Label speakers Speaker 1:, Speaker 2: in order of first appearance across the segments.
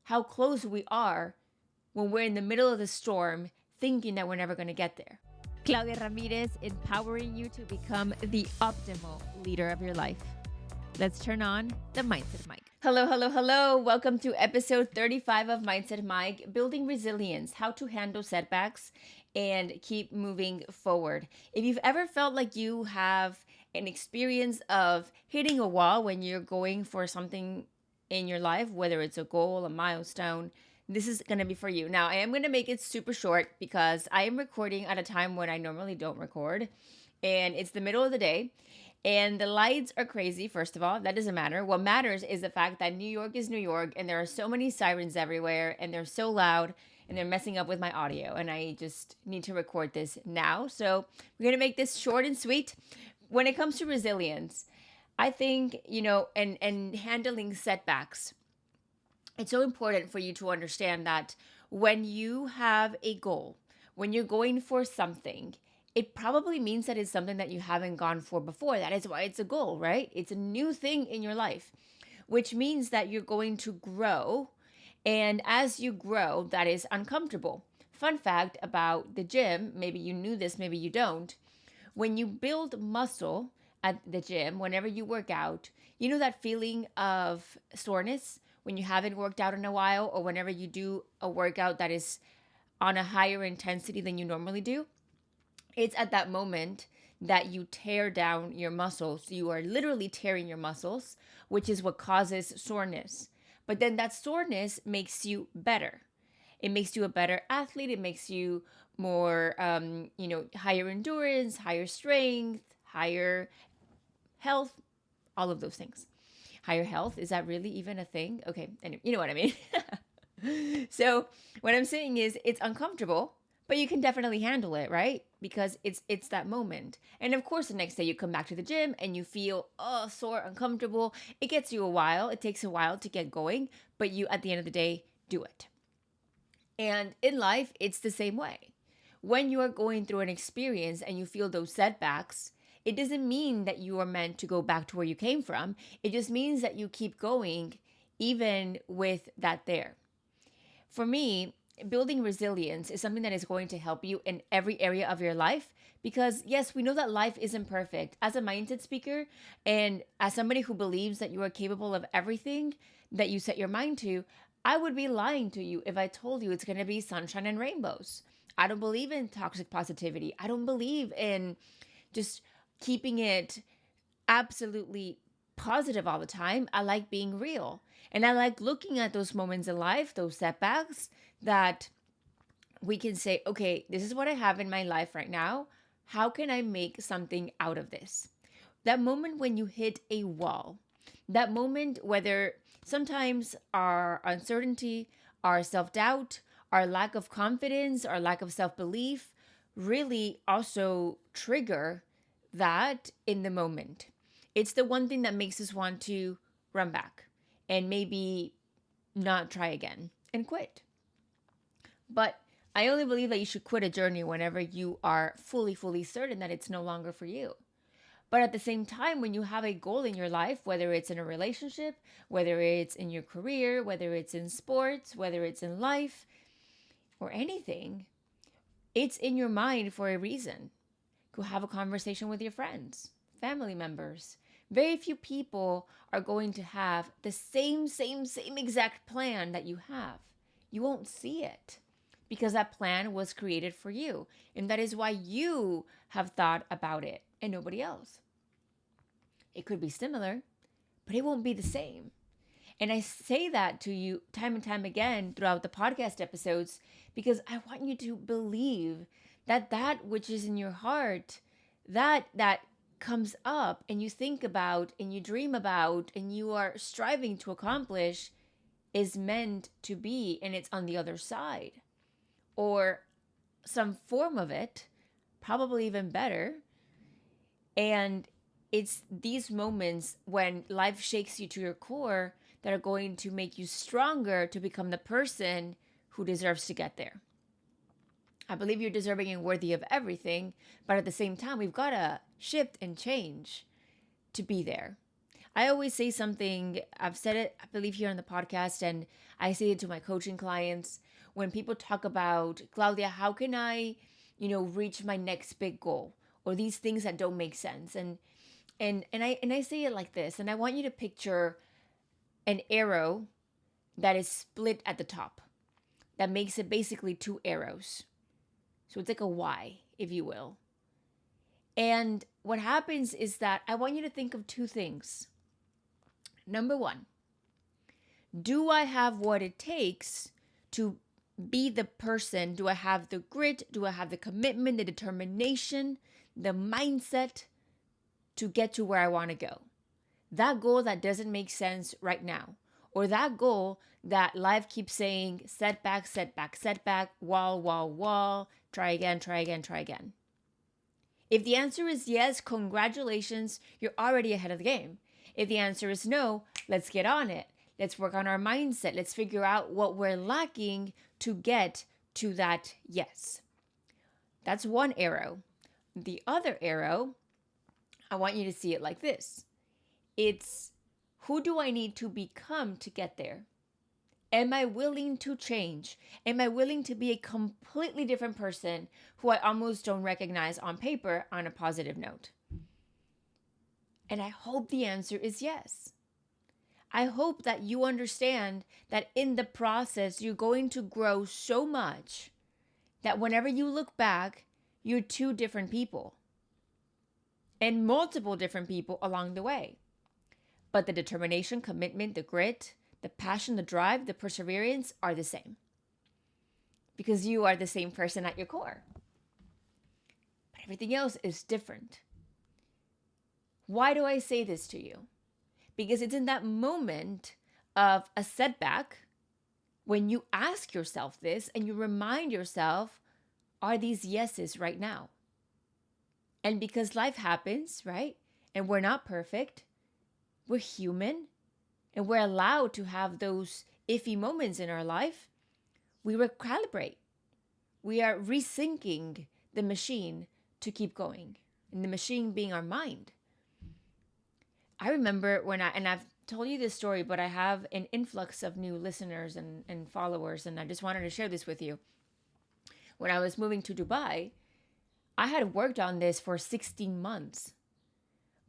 Speaker 1: how close we are when we're in the middle of the storm thinking that we're never going to get there. Claudia Ramirez, empowering you to become the optimal leader of your life. Let's turn on the Mindset Mic. Hello, hello, hello. Welcome to episode 35 of Mindset Mic, building resilience, how to handle setbacks and keep moving forward. If you've ever felt like you have an experience of hitting a wall when you're going for something in your life, whether it's a goal, a milestone, this is going to be for you. Now, I am going to make it super short because I am recording at a time when I normally don't record, and it's the middle of the day. And the lights are crazy, first of all. That doesn't matter. What matters is the fact that New York is New York, and there are so many sirens everywhere, and they're so loud, and they're messing up with my audio. And I just need to record this now. So we're going to make this short and sweet. When it comes to resilience, I think, and handling setbacks, it's so important for you to understand that when you have a goal, when you're going for something, it probably means that it's something that you haven't gone for before. That is why it's a goal, right? It's a new thing in your life, which means that you're going to grow. And as you grow, that is uncomfortable. Fun fact about the gym, maybe you knew this, maybe you don't. When you build muscle at the gym, whenever you work out, you know that feeling of soreness when you haven't worked out in a while, or whenever you do a workout that is on a higher intensity than you normally do? It's at that moment that you tear down your muscles. You are literally tearing your muscles, which is what causes soreness. But then that soreness makes you better. It makes you a better athlete. It makes you more, higher endurance, higher strength, higher health, all of those things. Higher health, is that really even a thing? Okay, anyway, you know what I mean. So what I'm saying is it's uncomfortable, but you can definitely handle it, right? Because it's that moment. And of course, the next day you come back to the gym and you feel sore, uncomfortable. It gets you a while. It takes a while to get going, but you, at the end of the day, do it. And in life, it's the same way. When you are going through an experience and you feel those setbacks, it doesn't mean that you are meant to go back to where you came from. It just means that you keep going even with that there. For me, building resilience is something that is going to help you in every area of your life, because yes, we know that life isn't perfect. As a mindset speaker and as somebody who believes that you are capable of everything that you set your mind to, I would be lying to you if I told you it's going to be sunshine and rainbows. I don't believe in toxic positivity. I don't believe in just keeping it absolutely positive all the time. I like being real. And I like looking at those moments in life, those setbacks, that we can say, okay, this is what I have in my life right now. How can I make something out of this? That moment when you hit a wall, that moment, whether sometimes our uncertainty, our self-doubt, our lack of confidence, our lack of self-belief really also trigger that in the moment. It's the one thing that makes us want to run back and maybe not try again and quit. But I only believe that you should quit a journey whenever you are fully certain that it's no longer for you. But at the same time, when you have a goal in your life, whether it's in a relationship, whether it's in your career, whether it's in sports, whether it's in life or anything, it's in your mind for a reason. Go have a conversation with your friends, family members. Very few people are going to have the same exact plan that you have. You won't see it because that plan was created for you. And that is why you have thought about it and nobody else. It could be similar, but it won't be the same. And I say that to you time and time again throughout the podcast episodes because I want you to believe that that which is in your heart, that comes up and you think about and you dream about and you are striving to accomplish is meant to be, and it's on the other side. Or some form of it, probably even better. And it's these moments when life shakes you to your core that are going to make you stronger to become the person who deserves to get there. I believe you're deserving and worthy of everything, but at the same time, we've got to shift and change to be there. I always say something, I've said it, I believe, here on the podcast, and I say it to my coaching clients. When people talk about, Claudia, how can I, reach my next big goal, or these things that don't make sense? And I say it like this, and I want you to picture an arrow that is split at the top. That makes it basically two arrows. So it's like a Y, if you will. And what happens is that I want you to think of two things. Number one, do I have what it takes to be the person? Do I have the grit? Do I have the commitment, the determination, the mindset to get to where I want to go? That goal that doesn't make sense right now, or that goal that life keeps saying setback, setback, setback, wall, wall, wall, try again, try again, try again. If the answer is yes, congratulations, you're already ahead of the game. If the answer is no, let's get on it. Let's work on our mindset. Let's figure out what we're lacking to get to that yes. That's one arrow. The other arrow, I want you to see it like this. It's, who do I need to become to get there? Am I willing to change? Am I willing to be a completely different person who I almost don't recognize on paper on a positive note? And I hope the answer is yes. I hope that you understand that in the process, you're going to grow so much that whenever you look back, you're two different people and multiple different people along the way. But the determination, commitment, the grit, the passion, the drive, the perseverance are the same. Because you are the same person at your core. But everything else is different. Why do I say this to you? Because it's in that moment of a setback when you ask yourself this and you remind yourself, are these yeses right now? And because life happens, right? And we're not perfect. We're human. And we're allowed to have those iffy moments in our life. We recalibrate. We are resyncing the machine to keep going. And the machine being our mind. I remember and I've told you this story, but I have an influx of new listeners and followers, and I just wanted to share this with you. When I was moving to Dubai, I had worked on this for 16 months.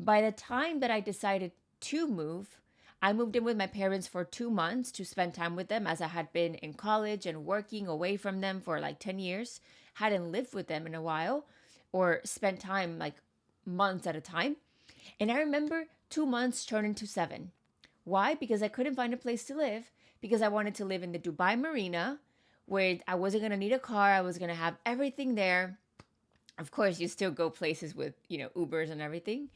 Speaker 1: By the time that I decided to move, I moved in with my parents for 2 months to spend time with them, as I had been in college and working away from them for like 10 years. Hadn't lived with them in a while or spent time like months at a time. And I remember 2 months turned into 7. Why? Because I couldn't find a place to live, because I wanted to live in the Dubai Marina where I wasn't going to need a car. I was going to have everything there. Of course, you still go places with, Ubers and everything.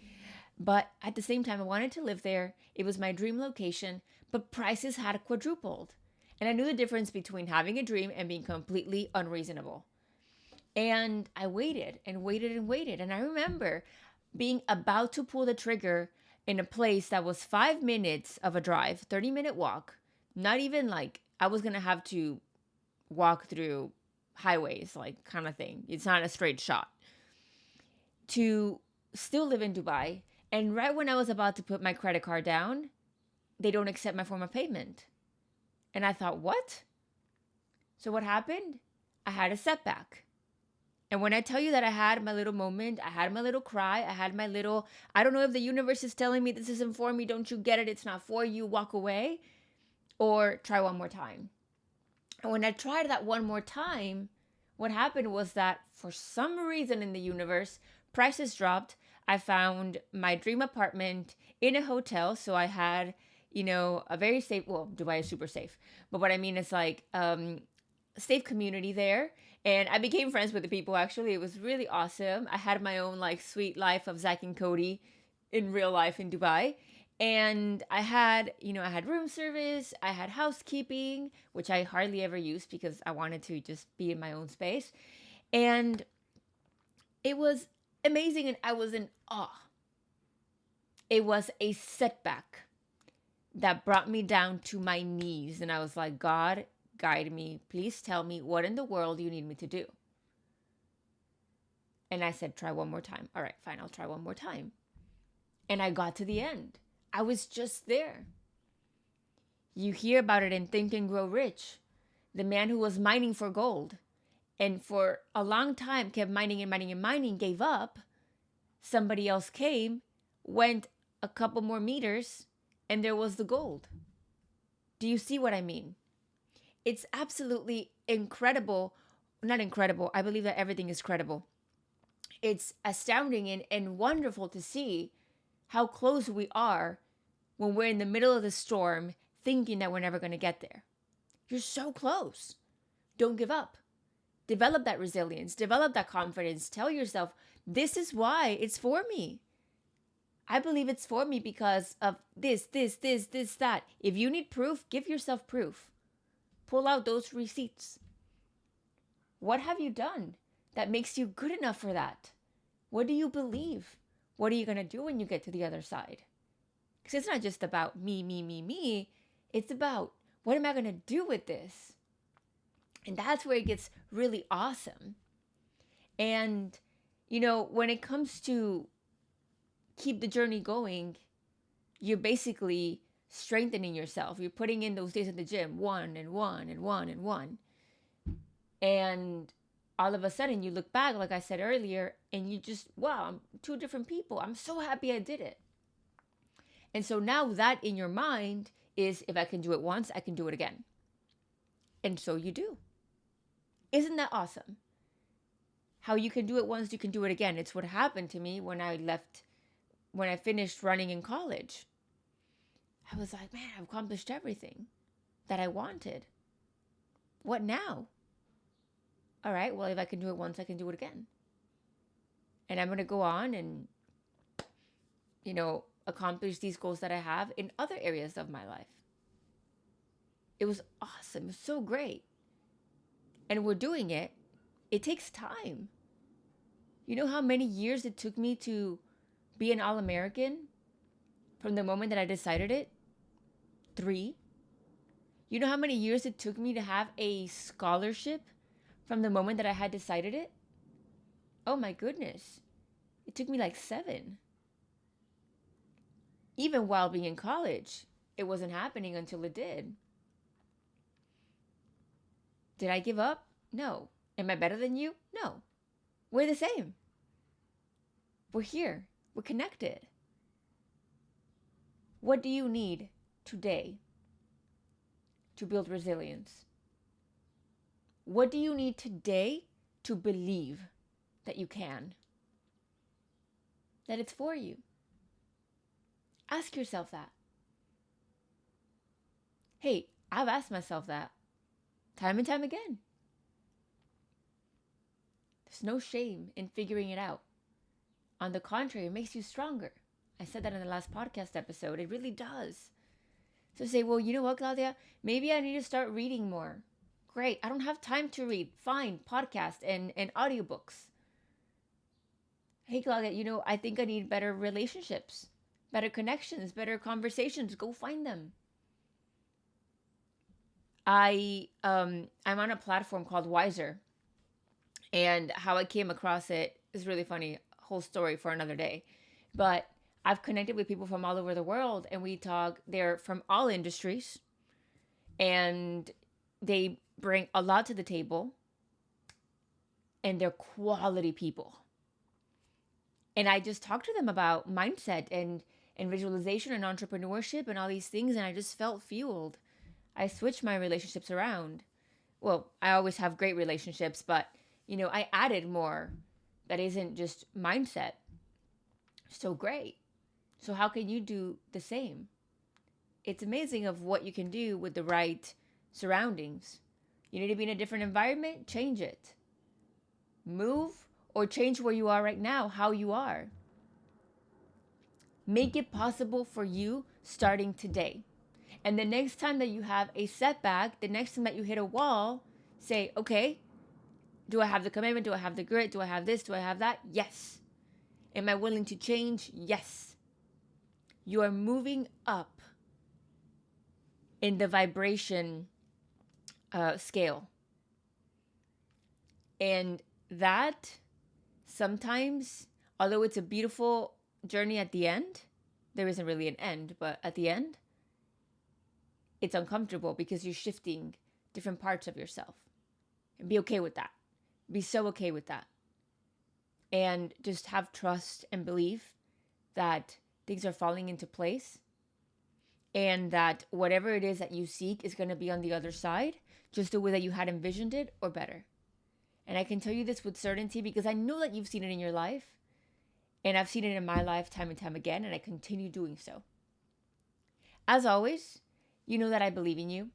Speaker 1: But at the same time, I wanted to live there. It was my dream location, but prices had quadrupled. And I knew the difference between having a dream and being completely unreasonable. And I waited and waited and waited. And I remember being about to pull the trigger in a place that was 5 minutes of a drive, 30-minute walk. Not even like I was going to have to walk through highways, like kind of thing. It's not a straight shot. To still live in Dubai. And right when I was about to put my credit card down, they don't accept my form of payment. And I thought, what? So what happened? I had a setback. And when I tell you that I had my little moment, I had my little cry, I had my little, I don't know if the universe is telling me this isn't for me, don't you get it, it's not for you, walk away, or try one more time. And when I tried that one more time, what happened was that for some reason in the universe, prices dropped. I found my dream apartment in a hotel. So I had, a very safe, well, Dubai is super safe. But what I mean is like safe community there. And I became friends with the people, actually. It was really awesome. I had my own like sweet life of Zach and Cody in real life in Dubai. And I had room service, I had housekeeping, which I hardly ever used because I wanted to just be in my own space. And it was amazing and I was in awe. It was a setback that brought me down to my knees. And I was like, God, guide me. Please tell me what in the world you need me to do. And I said, try one more time. All right, fine, I'll try one more time. And I got to the end. I was just there. You hear about it in Think and Grow Rich, the man who was mining for gold and for a long time kept mining and mining and mining, gave up. Somebody else came, went a couple more meters, and there was the gold. Do you see what I mean? It's absolutely incredible. Not incredible. I believe that everything is credible. It's astounding and wonderful to see how close we are when we're in the middle of the storm thinking that we're never going to get there. You're so close. Don't give up. Develop that resilience. Develop that confidence. Tell yourself, this is why it's for me. I believe it's for me because of this, that. If you need proof, give yourself proof. Pull out those receipts. What have you done that makes you good enough for that? What do you believe? What are you going to do when you get to the other side? Because it's not just about me. It's about, what am I going to do with this? And that's where it gets really awesome. And, when it comes to keep the journey going, you're basically strengthening yourself. You're putting in those days at the gym, one and one and one and one. And all of a sudden you look back, like I said earlier, and you just, wow, I'm two different people. I'm so happy I did it. And so now that in your mind is, if I can do it once, I can do it again. And so you do. Isn't that awesome? How you can do it once, you can do it again. It's what happened to me when I finished running in college. I was like, man, I've accomplished everything that I wanted. What now? All right, well, if I can do it once, I can do it again. And I'm going to go on and, accomplish these goals that I have in other areas of my life. It was awesome. It was so great. And we're doing it. It takes time. You know how many years it took me to be an All-American from the moment that I decided it? 3. You know how many years it took me to have a scholarship from the moment that I had decided it? Oh my goodness. It took me like 7. Even while being in college, it wasn't happening until it did. Did I give up? No. Am I better than you? No. We're the same. We're here. We're connected. What do you need today to build resilience? What do you need today to believe that you can? That it's for you? Ask yourself that. Hey, I've asked myself that time and time again. There's no shame in figuring it out. On the contrary, it makes you stronger. I said that in the last podcast episode. It really does. So say, well, you know what, Claudia? Maybe I need to start reading more. Great. I don't have time to read. Fine. Podcast and audiobooks. Hey, Claudia, I think I need better relationships, better connections, better conversations. Go find them. I'm on a platform called Wiser. And how I came across it is really funny. Whole story for another day. But I've connected with people from all over the world, and we talk. They're from all industries, and they bring a lot to the table, and they're quality people. And I just talked to them about mindset and visualization and entrepreneurship and all these things, and I just felt fueled. I switched my relationships around. Well, I always have great relationships, but I added more that isn't just mindset. So great. So how can you do the same? It's amazing of what you can do with the right surroundings. You need to be in a different environment, change it. Move or change where you are right now, how you are. Make it possible for you starting today. And the next time that you have a setback, the next time that you hit a wall, say, okay, do I have the commitment? Do I have the grit? Do I have this? Do I have that? Yes. Am I willing to change? Yes. You are moving up in the vibration scale. And that sometimes, although it's a beautiful journey at the end, there isn't really an end, but at the end, it's uncomfortable because you're shifting different parts of yourself. And be okay with that. Be so okay with that. And just have trust and belief that things are falling into place and that whatever it is that you seek is going to be on the other side, just the way that you had envisioned it or better. And I can tell you this with certainty because I know that you've seen it in your life, and I've seen it in my life time and time again, and I continue doing so. As always, you know that I believe in you.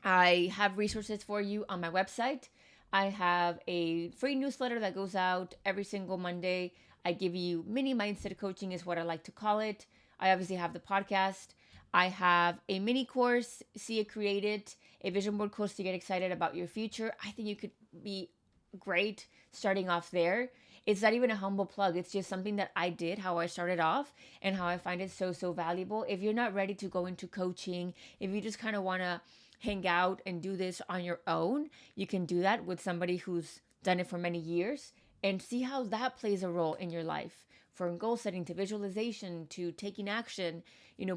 Speaker 1: I have resources for you on my website. I have a free newsletter that goes out every single Monday. I give you mini mindset coaching is what I like to call it. I obviously have the podcast. I have a mini course, See It, Create It, a vision board course to get excited about your future. I think you could be great starting off there. It's not even a humble plug. It's just something that I did, how I started off, and how I find it so, so valuable. If you're not ready to go into coaching, if you just kind of want to hang out and do this on your own, you can do that with somebody who's done it for many years and see how that plays a role in your life, from goal setting to visualization to taking action,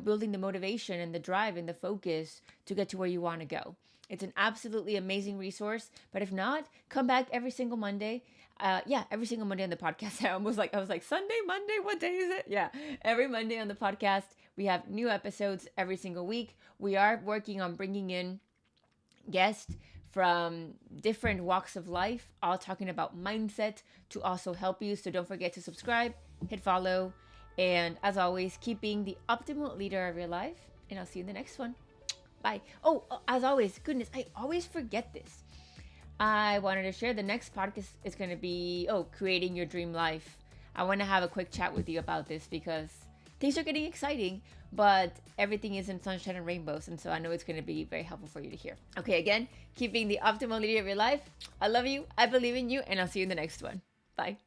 Speaker 1: building the motivation and the drive and the focus to get to where you want to go. It's an absolutely amazing resource. But if not, come back every single Monday. Every single Monday on the podcast. I was like, Sunday, Monday, what day is it? Yeah, every Monday on the podcast. We have new episodes every single week. We are working on bringing in guests from different walks of life, all talking about mindset to also help you. So don't forget to subscribe, hit follow, and as always, keep being the optimal leader of your life. And I'll see you in the next one. Bye. Oh, as always, goodness, I always forget this. I wanted to share the next podcast is going to be, creating your dream life. I want to have a quick chat with you about this because things are getting exciting, but everything isn't sunshine and rainbows. And so I know it's going to be very helpful for you to hear. Okay, again, keep being the optimal leader of your life. I love you. I believe in you. And I'll see you in the next one. Bye.